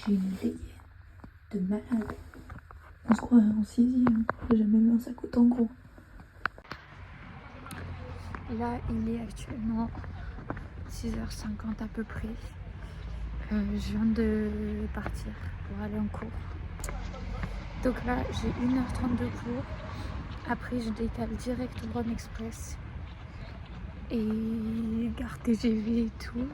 J'ai une dégaine de malade. On se croirait en 6e. J'ai jamais vu un sac autant gros. Là, il est actuellement 6h50 à peu près. Je viens de partir pour aller en cours. Donc là, j'ai 1h30 de cours. Après, je décale direct au Rhum Express. Et gare TGV et tout.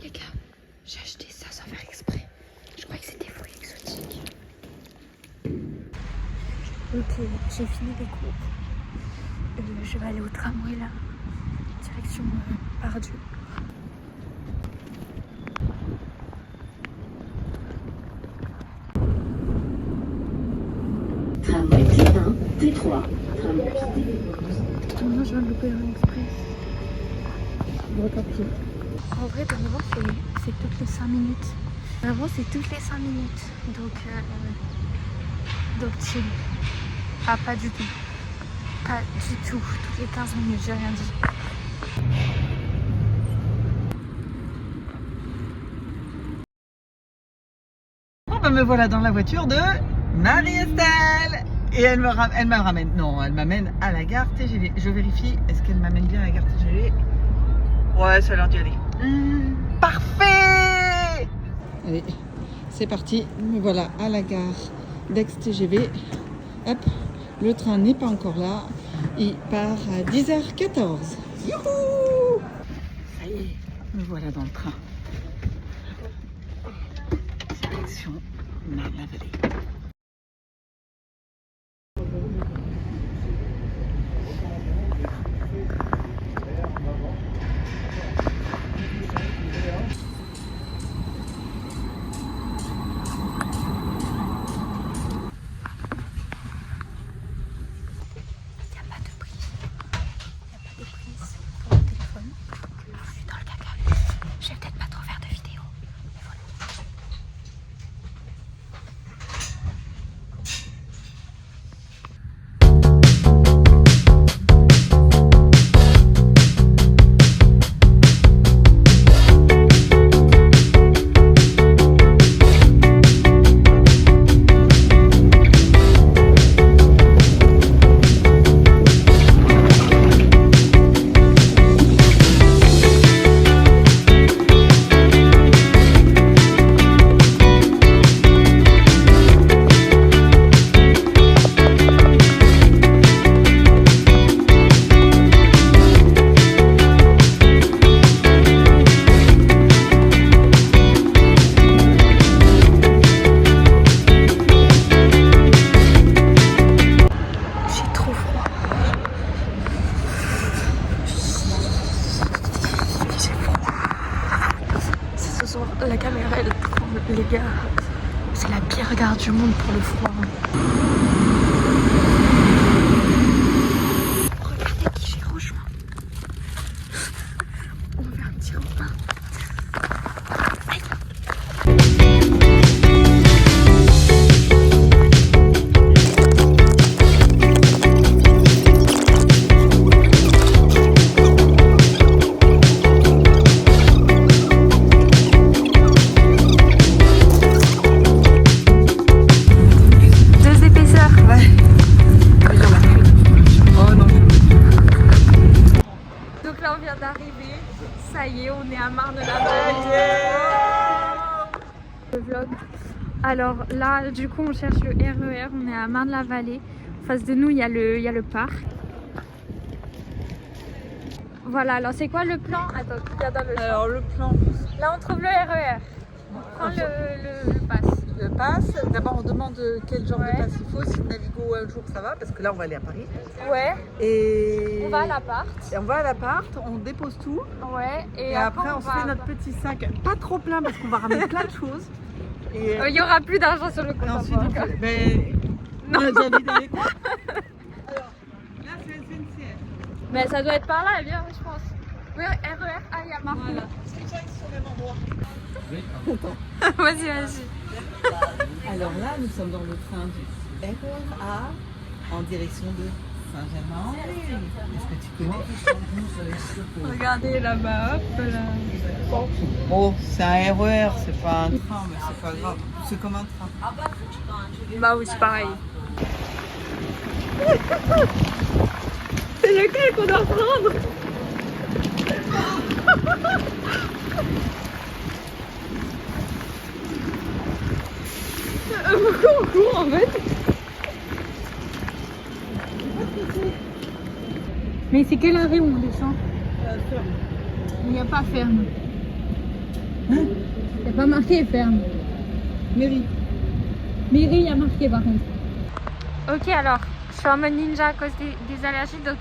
Les gars, j'ai acheté ça sans faire exprès. Je crois que c'est des fruits exotiques. Ok, j'ai fini les cours. Je vais aller au tramway là. Direction Pardieu. Tramway T1, T3, tramway T2. Moi je viens de louper un express. Bon tant pis. En vrai de nouveau c'est toutes les 5 minutes. Vraiment c'est toutes les 5 minutes. Donc chill. Ah pas du tout. Pas du tout. Toutes les 15 minutes, j'ai rien dit. Bon ben me voilà dans la voiture de Marie-Estelle. Et elle me ramène. Non, elle m'amène à la gare TGV. Je vérifie, est-ce qu'elle m'amène bien à la gare TGV? Ouais, ça a l'air d'y aller. Parfait. Allez, c'est parti. Me voilà à la gare d'Aix-TGV. Hop, le train n'est pas encore là. Il part à 10h14. Youhou! Ça y est, me voilà dans le train. Direction Marne-la-Vallée. La caméra elle prend les gars. C'est la pire gare du monde pour le froid. Regardez qui j'ai rejoint. On va faire un petit repas. D'arriver, ça y est, on est à Marne-la-Vallée. Le vlog. Alors là, du coup, on cherche le RER. On est à Marne-la-Vallée. En face de nous, il y a le parc. Voilà. Alors, c'est quoi le plan? Attends, regarde dans le champ. Alors le plan. Là, on trouve le RER. On prend le pass. Le pass. D'abord, on demande quel genre de pass il faut. Si Navigo un jour, ça va, parce que là, on va aller à Paris. Ouais. Et On va à l'appart. Et on va à l'appart, on dépose tout. Ouais. Et après, on se fait notre petit sac, pas trop plein parce qu'on va ramener plein de choses. Et il y aura plus d'argent sur le compte. ensuite, non, j'ai envie d'aller quoi? Alors, là, c'est SNCF. Mais ça doit être par là, bien, je pense. Oui, RER. Ah, il y a Marco. Voilà. Est-ce que tu vois qu'ils sont au même endroit? Vas-y. Alors là, nous sommes dans le train du RER A en direction de Saint-Germain-en-Laye. Est-ce que tu connais? Regardez là-bas, hop là. Oh, c'est un RER, c'est pas un train, mais c'est pas grave. C'est comme un train. Bah oui, c'est pareil. C'est lequel qu'on doit prendre? Pourquoi on court en fait? Mais c'est quel arrêt où on descend? Il n'y a pas ferme. Il n'y a pas marqué ferme. Mairie. Mairie, il y a marqué par contre. Ok, alors, je suis en mode ninja à cause des allergies, donc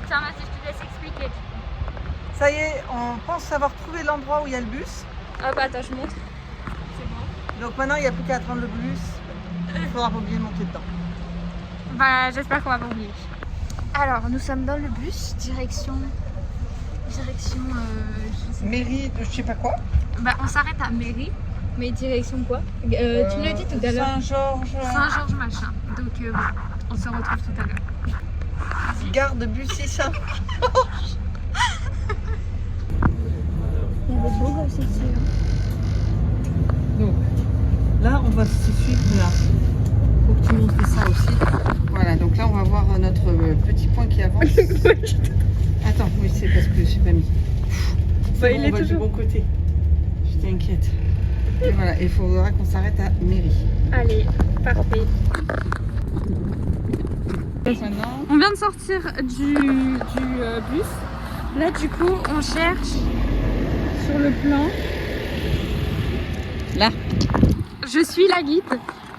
tiens, vas-y, je te laisse expliquer. Ça y est, on pense avoir trouvé l'endroit où il y a le bus. Hop, attends, je monte. C'est bon. Donc maintenant, il n'y a plus qu'à attendre le bus. Il faudra pas oublier de monter dedans. Bah, j'espère qu'on va pas oublier. Alors, nous sommes dans le bus, direction, je sais pas. Mairie de je sais pas quoi. Bah, on s'arrête à Mairie, mais direction quoi? Tu me l'as dit tout à l'heure. Saint-Georges. Saint-Georges machin. Donc, voilà, on se retrouve tout à l'heure. Gare de Bussy Saint. Il y avait beau gosse ici. Donc là, on va se suivre là. Faut que tu montres ça aussi. Voilà, donc là, on va voir notre petit point qui avance. Attends, oui, c'est parce que j'ai pas mis. Bah, Bon, il on est va du toujours. bon côté. Je t'inquiète. Et voilà, il faudra qu'on s'arrête à Mairie. Allez, parfait. Maintenant, On vient de sortir du bus. Là, du coup, on cherche sur le plan. là. Je suis la guide.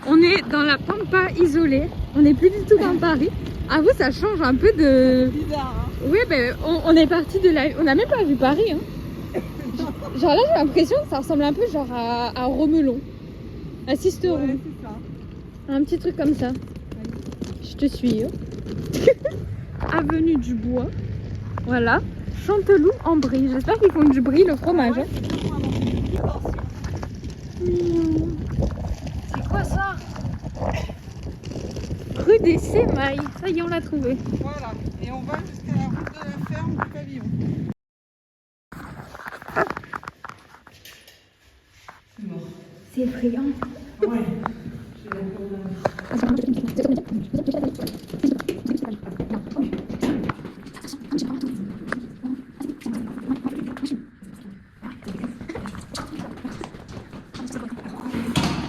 On est dans la pampa isolée. On n'est plus du tout dans Paris. Ah vous, ça change un peu de... Bizarre, hein? Oui, ben, on est parti de là. On n'a même pas vu Paris. Hein. Genre là, j'ai l'impression que ça ressemble un peu genre à Romelon. À Sisteron. Ouais, c'est ça. Un petit truc comme ça. Je te suis. Hein. Avenue du Bois. Voilà. Chanteloup en Brie. J'espère qu'ils font du Brie, le fromage. Hein. C'est quoi ça? Rue des Sémailles. Ça y est, on l'a trouvé. Voilà, et on va jusqu'à la route de la ferme du pavillon. C'est effrayant. Ouais.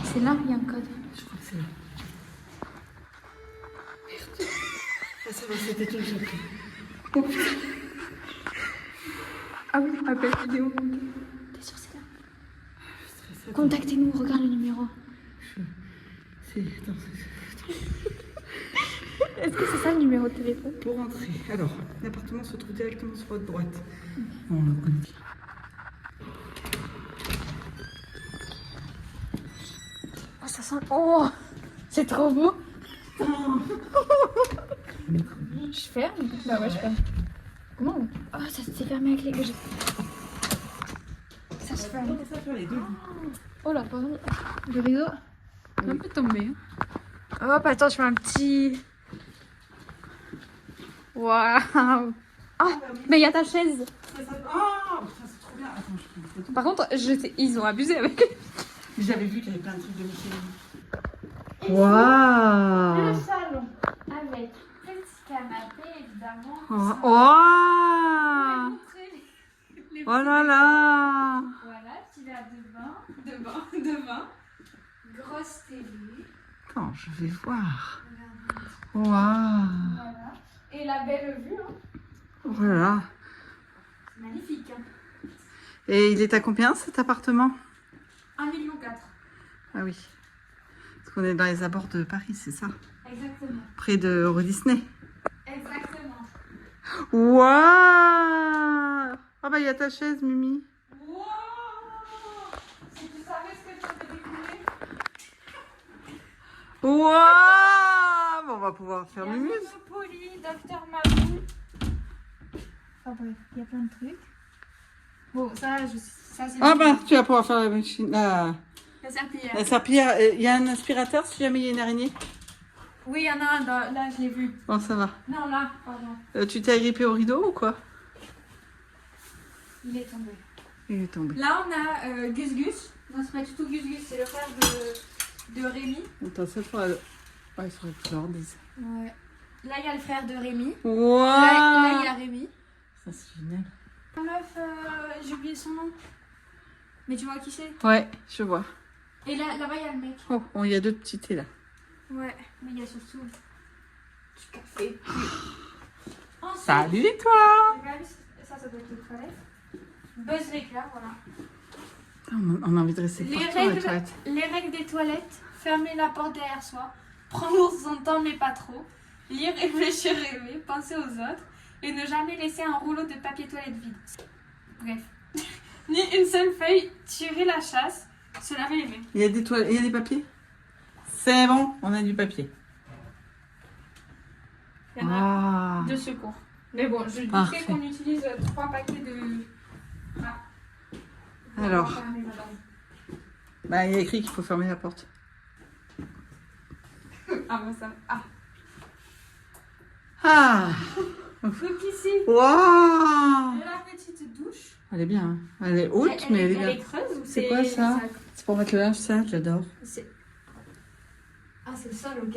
C'est là, il y a un code. Je crois que c'est là. Merde. Ah, ça va, c'était tout, j'ai pris. Oh putain. Ah oui, appel vidéo. T'es sûr c'est là? Contactez-nous, regarde le numéro. Attends, Est-ce que c'est ça le numéro de téléphone? pour rentrer. Alors, l'appartement se trouve directement sur votre droite. Oh, ça sent... Oh, c'est trop beau. Je ferme? Bah ouais, je ferme. Comment? Oh, ça s'est fermé avec les gars. Ça se ferme. Oh là, pardon. Le rideau est un peu tombé. Hop, attends, je fais un petit... Waouh. Ah, mais il y a ta chaise. Ah, ça c'est trop bien. Attends, je prends une photo. Par contre, ils ont abusé avec. J'avais vu qu'il y avait plein de trucs de Michel. Waouh. Le salon avec petit canapé évidemment. Waouh. Oh là là. Voilà, petit verre de vin. Grosse télé. Attends, je vais voir. Waouh. Voilà. Et la belle vue. Hein. Voilà. C'est magnifique. Hein. Et il est à combien cet appartement? 1,4 million. Ah oui. Parce qu'on est dans les abords de Paris, c'est ça? Exactement. Près de Euro Disney. Exactement. Waouh. Ah bah il y a ta chaise, Mimi. Wow. Si tu savais ce que tu avais découvert. Waouh. Bon, on va pouvoir faire Il y a Mimi. Monopoly, Dr Mabou. Enfin bref, il y a plein de trucs. Bon, ça c'est... Ah bah tu vas pouvoir faire la machine. La serpillière. La serpillière. Il y a un aspirateur si jamais il y a une araignée? Oui, il y en a un là, je l'ai vu. Bon, ça va. Non, là, pardon. Tu t'es agrippé au rideau ou quoi? Il est tombé. Il est tombé. Là, on a Gus Gus. Non, c'est pas du tout Gus Gus, c'est le frère de Rémi. Attends, cette fois, ouais, il faudrait que je leur dise. Ouais. Là, il y a le frère de Rémi. Waouh! Là, il y a Rémi. Ça, c'est génial. La meuf, j'ai oublié son nom. Mais tu vois qui c'est? Ouais, je vois. Et là-bas, il y a le mec. Oh, bon, il y a 2 petits thés là. Ouais, mais il y a surtout du café. Ensuite, Salut toi! regarde, ça doit être les toilettes. Buzz l'éclair, voilà. On a envie de rester partout dans les toilettes. Les règles des toilettes, fermer la porte derrière soi, prendre son temps mais pas trop, lire, réfléchir, rêver, penser aux autres et ne jamais laisser un rouleau de papier toilette vide. Bref. Ni une seule feuille, tirer la chasse, se laver les mains. Il y a des toilettes, il y a des papiers? C'est bon, on a du papier. Il y en a Ah. de secours. Mais bon, je Parfait. dirais qu'on utilise 3 paquets de... Ah. Alors. Fermer, madame. Bah, il y a écrit qu'il faut fermer la porte. Ah bon, ça... Ah. Ah! Donc ici, Waouh! la petite douche. Elle est bien, hein. Elle est haute, mais elle est bien. Elle est creuse ou C'est quoi ça? C'est pour mettre le linge sale, j'adore. Ah, c'est le sol, ok.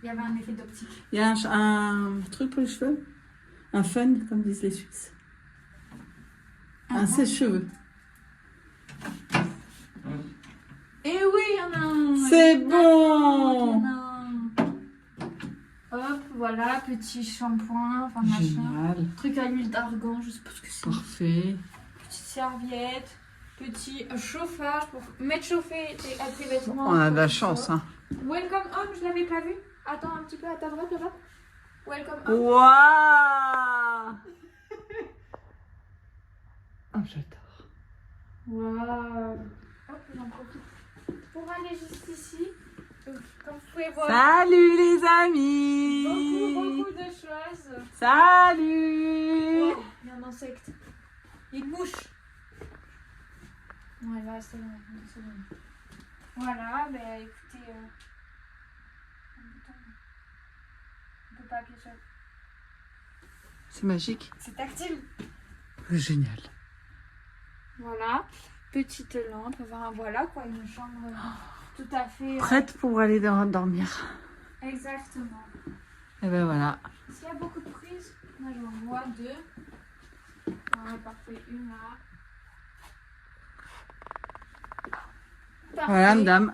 Il y avait un effet d'optique. Il y a un truc pour les cheveux. Un fun, comme disent les Suisses. Un sèche-cheveux. Et oui, il y en a un. C'est Il y bon! en a un. Hop, voilà, petit shampoing, enfin machin. Génial. Truc à l'huile d'argan, je sais pas ce que c'est. Parfait. Petite serviette, petit chauffage pour mettre chauffer tes vêtements. On a de la chance, hein. Welcome home, je l'avais pas vu. Attends un petit peu à ta droite là-bas. Welcome home. Waouh! Oh, j'adore. Waouh. Hop, j'en profite. Pour aller juste ici, comme vous pouvez voir, Salut les amis! beaucoup de choses. Salut! Oh, il y a un insecte. Une mouche. Ouais, là, c'est bon. C'est bon. Voilà, ben écoutez, on peut pas appuyer sur. C'est magique. C'est tactile. Génial. Voilà, petite lampe. Enfin, voilà quoi, une chambre tout à fait. Prête pour aller dormir. Exactement. Et ben voilà. S'il y a beaucoup de prises, moi j'en vois 2. Ouais, parfait, une là. Parfait. Voilà, madame.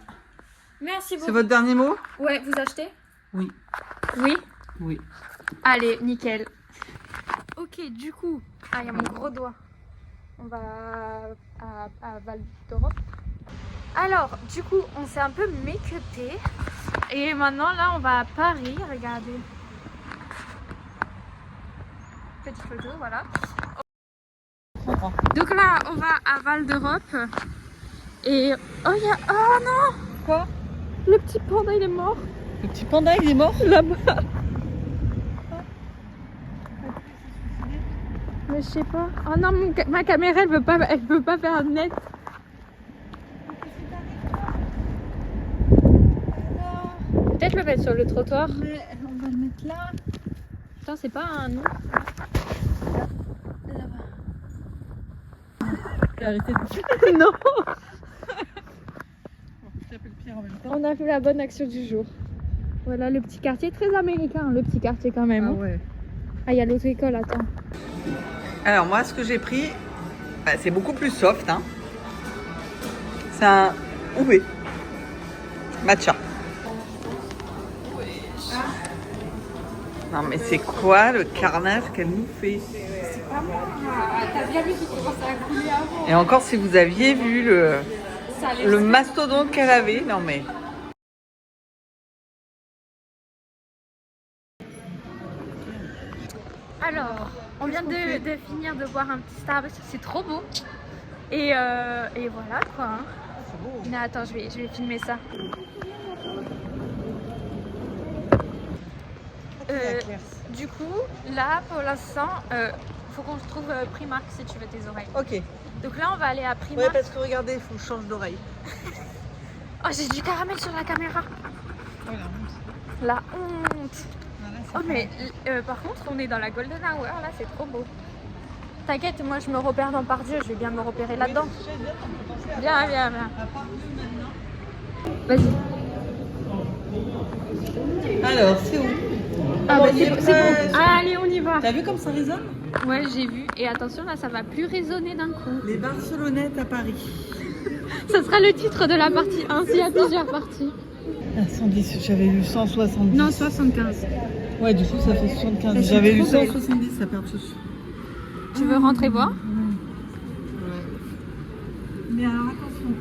Merci beaucoup. C'est votre dernier mot? Ouais, vous achetez? Oui. Oui. Oui. Allez, nickel. Ok, du coup, il y a mon gros doigt. On va à Val d'Europe. Alors, du coup, on s'est un peu make-upé. Et maintenant, là, on va à Paris. Regardez. Petite photo, voilà. Donc là, on va à Val d'Europe. Et... Oh, il y a... Oh non! Quoi? Le petit panda, il est mort. Le petit panda, il est mort? Là-bas. Mais je sais pas. Oh non, ma caméra, elle veut pas faire net. Peut-être le mettre sur le trottoir. Mais on va le mettre là. Putain, c'est pas un nom. Arrêtez de... Non. J'appelle Pierre en même temps. On a fait la bonne action du jour. Voilà le petit quartier, très américain, le petit quartier quand même. Ah hein. ouais. Ah, il y a l'autre école, attends. Alors moi, ce que j'ai pris, bah, c'est beaucoup plus soft. Hein. C'est un UV matcha. Non mais c'est quoi le carnage qu'elle nous fait? T'as bien vu qu'il commençait à couler avant. Et encore si vous aviez vu Ça allait le mastodonte qu'elle avait, non mais... Alors, on vient de finir de boire un petit Starbucks, c'est trop beau. Et voilà quoi. Hein. Mais attends, je vais filmer ça. Du coup, là pour l'instant, faut qu'on se trouve Primark si tu veux tes oreilles. Ok. Donc là, on va aller à Ouais, Primark. parce que regardez, il faut que je change d'oreille. Oh, j'ai du caramel sur la caméra. La honte. Oh mais par contre on est dans la Golden Hour là, c'est trop beau. T'inquiète, moi je me repère dans Pardieu, je vais bien me repérer là-dedans. Viens, viens, viens. Vas-y. Alors, c'est où? Ah bah c'est bon. Allez, on y va. T'as vu comme ça résonne? Ouais, j'ai vu. Et attention, là, ça va plus résonner d'un coup. Les Barcelonettes à Paris. Ça sera le titre de la partie 1, s'il y a plusieurs parties. 110, j'avais lu 170. Non, 75. Ouais, du coup, ça fait 75. Mais J'avais lu trop belle. 170, ça perd tous. Tu veux rentrer voir? Ouais. Mais alors, attention.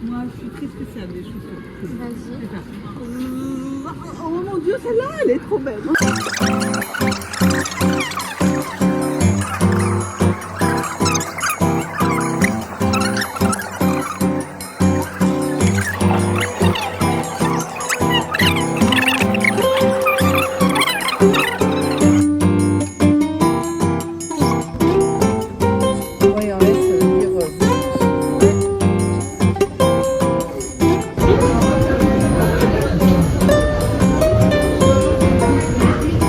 Moi, je suis très spéciale des chaussures. Vas-y. Oh mon Dieu, celle-là, elle est trop belle.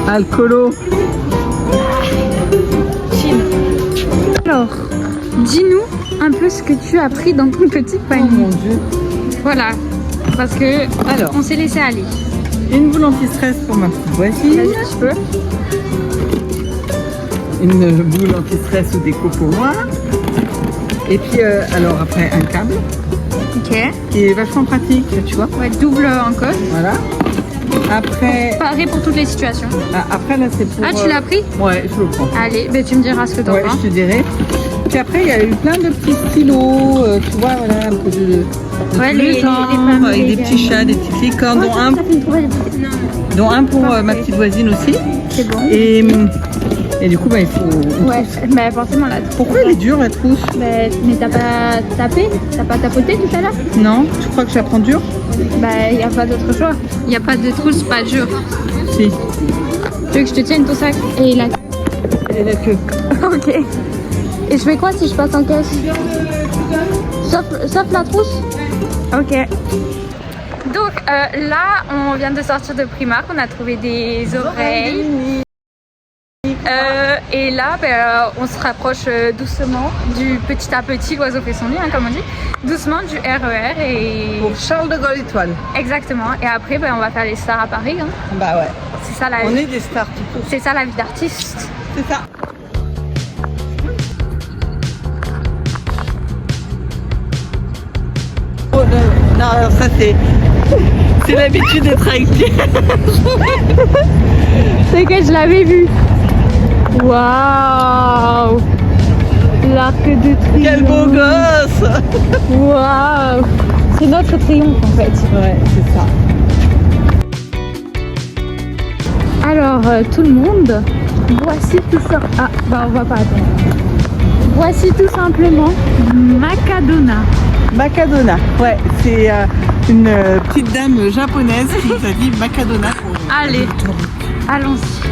Alcoolo. Alors, dis-nous un peu ce que tu as pris dans ton petit Oh panier. mon Dieu. Voilà, parce que Alors. on s'est laissé aller. Une boule anti-stress pour ma petite voisine. Vas-y, tu peux. Une boule anti-stress ou déco pour moi. Et puis, alors après, un câble Ok. qui est vachement pratique, tu vois. Ouais, double encode. Voilà. Après, Pareil pour toutes les situations. après là, c'est pour. Ah, tu l'as pris? Ouais, je le prends. Allez, ben tu me diras ce que t'en Ouais, penses. je te dirai. Puis après, il y a eu plein de petits stylos, tu vois, voilà, un peu de Ouais, tous les genres, familles, avec des les petits chats, des petites licornes, Oh, ça fait une trop belle petite. Non, dont un pour Parfait. ma petite voisine aussi. c'est bon. Et du coup, bah, il faut. Ouais, mais forcément là. Pourquoi elle est dure, la trousse? Mais t'as pas tapé? T'as pas tapoté tout à l'heure? Non, tu crois que je la prends dure? Bah, y a pas d'autre choix. Y a pas de trousse, pas dur. Si. Tu veux que je te tienne ton sac? Et la. Et la queue. Ok. Et je fais quoi si je passe en caisse? Sauf la trousse? Ok. Donc là, on vient de sortir de Primark, on a trouvé des oreilles. Et là, on se rapproche doucement du petit à petit, l'oiseau fait son nid, hein, comme on dit. Doucement du RER et... Pour Charles de Gaulle Étoile. Exactement. Et après, on va faire les stars à Paris. Hein. Bah ouais. C'est ça la On vie. est des stars tout court. C'est ça la vie d'artiste. C'est ça. Oh, non, alors ça c'est l'habitude d'être avec Pierre. C'est que je l'avais vu. Waouh! L'arc de triomphe. Quel beau gosse. Waouh! C'est notre triomphe en fait. Ouais, c'est ça. Alors tout le monde, voici tout ça. Ah, bah on va pas attendre. Voici tout simplement Macadona. Macadona. Ouais, c'est une petite dame japonaise qui nous a dit Macadona pour. Allez, allons-y.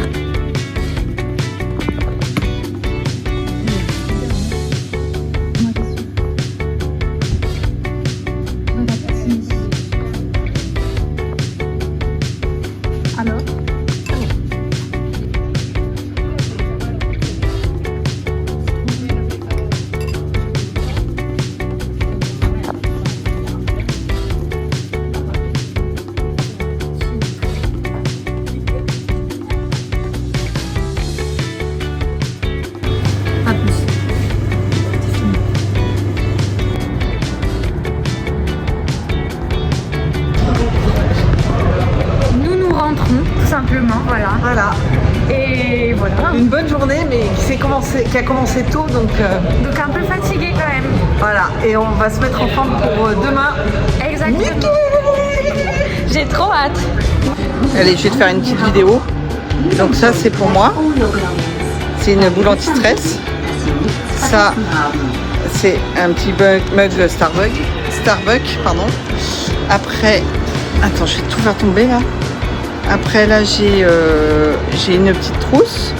Alors? À plus. Nous rentrons tout simplement, voilà. Voilà. Et voilà. Une bonne journée, mais qui a commencé tôt, donc Donc un peu fatigué quand même. voilà. Et on va se mettre en forme pour demain. Exactement. J'ai trop hâte. Allez, je vais te faire une petite vidéo. Donc ça, c'est pour moi. C'est une boule anti-stress. Ça, c'est un petit mug Starbucks, pardon. Après, attends, je vais tout faire tomber là. Après là, j'ai une petite trousse.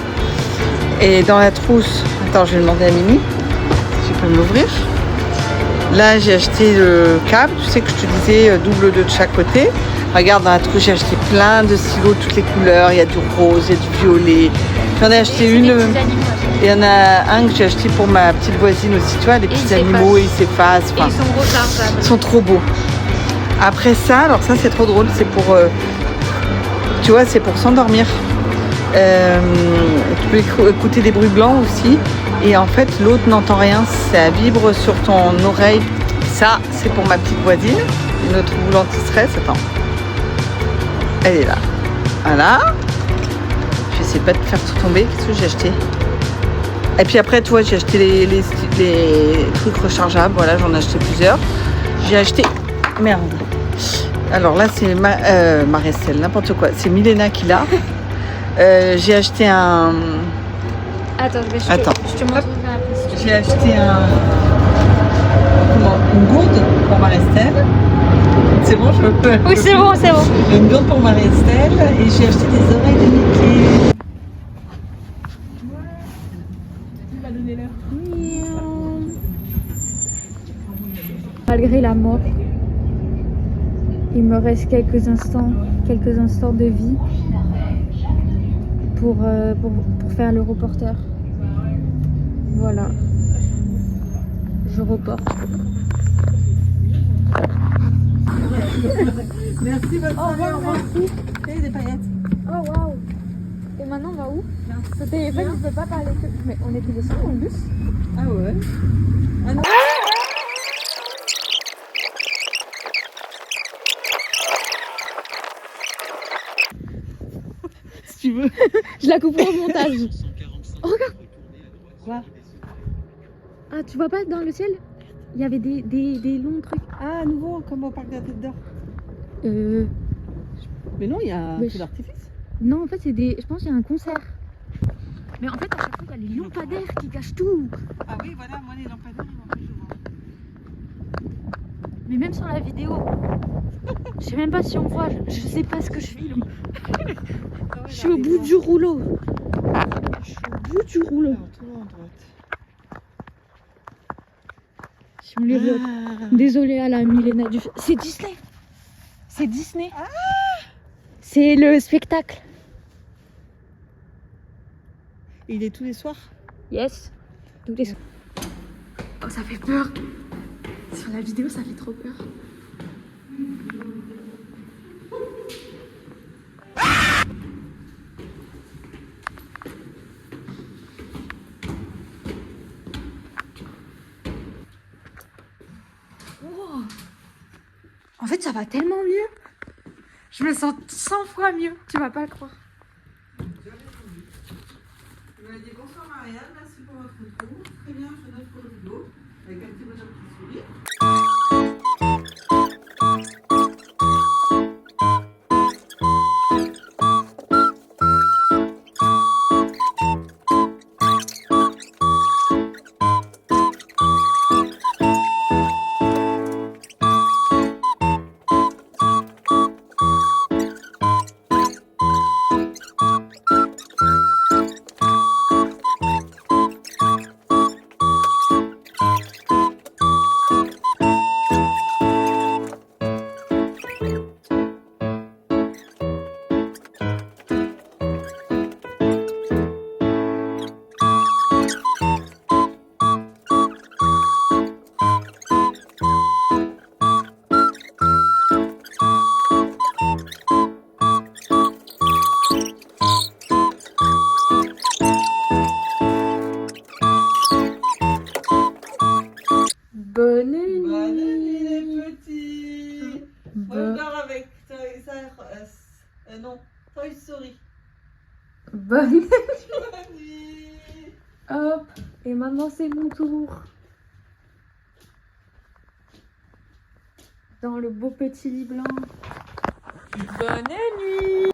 Et dans la trousse, attends, je vais demander à Mimi si je peux me l'ouvrir. Là, j'ai acheté le câble. Tu sais que je te disais double de chaque côté. Regarde, dans la trousse, j'ai acheté plein de stylos, toutes les couleurs. Il y a du rose, il y a du violet. J'en ai acheté une. Et il y en a un que j'ai acheté pour ma petite voisine aussi. Tu vois, les petits animaux, ils s'effacent. Et ils sont rechargeables. Ils sont trop beaux. Après ça, alors ça, c'est trop drôle. C'est pour... tu vois, c'est pour s'endormir. Tu peux écouter des bruits blancs aussi. Et en fait, l'autre n'entend rien. Ça vibre sur ton oreille. Ça, c'est pour ma petite voisine. Notre boule anti-stress. Attends. Elle est là. Voilà. Je sais pas de faire tout tomber. Qu'est-ce que j'ai acheté? Et puis après, tu vois, j'ai acheté les trucs rechargeables. Voilà, j'en ai acheté plusieurs. J'ai acheté... Merde. Alors là, c'est Marestelle, n'importe quoi. C'est Milena qui l'a. J'ai acheté un... Attends, je te montrerai après. J'ai acheté une gourde pour Marestelle. C'est bon, je peux. Oui, c'est bon. Une gourde pour Marestelle et j'ai acheté des oreilles de Mickey. Malgré la mort, il me reste quelques instants de vie pour faire le reporter. Voilà, je reporte. Merci, bonne soirée. Au revoir, merci. Et des paillettes. Oh waouh. Et maintenant on va où? Ce téléphone il ne peut pas parler que... Mais on était descendu dans le bus? Ah ouais. Ah non. Si tu veux. Je la couperai au montage. Oh, regarde. Quoi? Ah, tu vois pas dans le ciel? Il y avait des longs trucs. Ah, à nouveau, comme au parc de la Tête d'Or. Mais non, il y a un Mais feu d'artifice. Non, en fait, je pense qu'il y a un concert. Mais en fait, à chaque fois, il y a les lampadaires qui cachent tout. Ah oui, voilà, moi les lampadaires, ils m'empêchent de voir. Mais même sur la vidéo, je sais même pas si on voit. Je sais pas ce que je filme. Je suis au bout du rouleau. Je suis au bout du rouleau. Alors, tout en droite. Je me les Désolée à la Milena du... C'est Disney. C'est Disney. Ah. C'est le spectacle. Il est tous les soirs. Yes. Tous les... Oh, ça fait peur. Sur la vidéo, ça fait trop peur. Oh. En fait, ça va tellement mieux. Je me sens 100 fois mieux. Tu vas pas le croire. Il m'a dit bonsoir Marianne, merci pour votre retour. Très bien, je note pour le vidéo. Avec un petit bonhomme qui sourit. Bonne nuit. Bonne nuit les petits. Moi je dors avec Toy Story. Bonne nuit. Bonne nuit. Hop. Et maintenant c'est mon tour. Dans le beau petit lit blanc. Bonne nuit.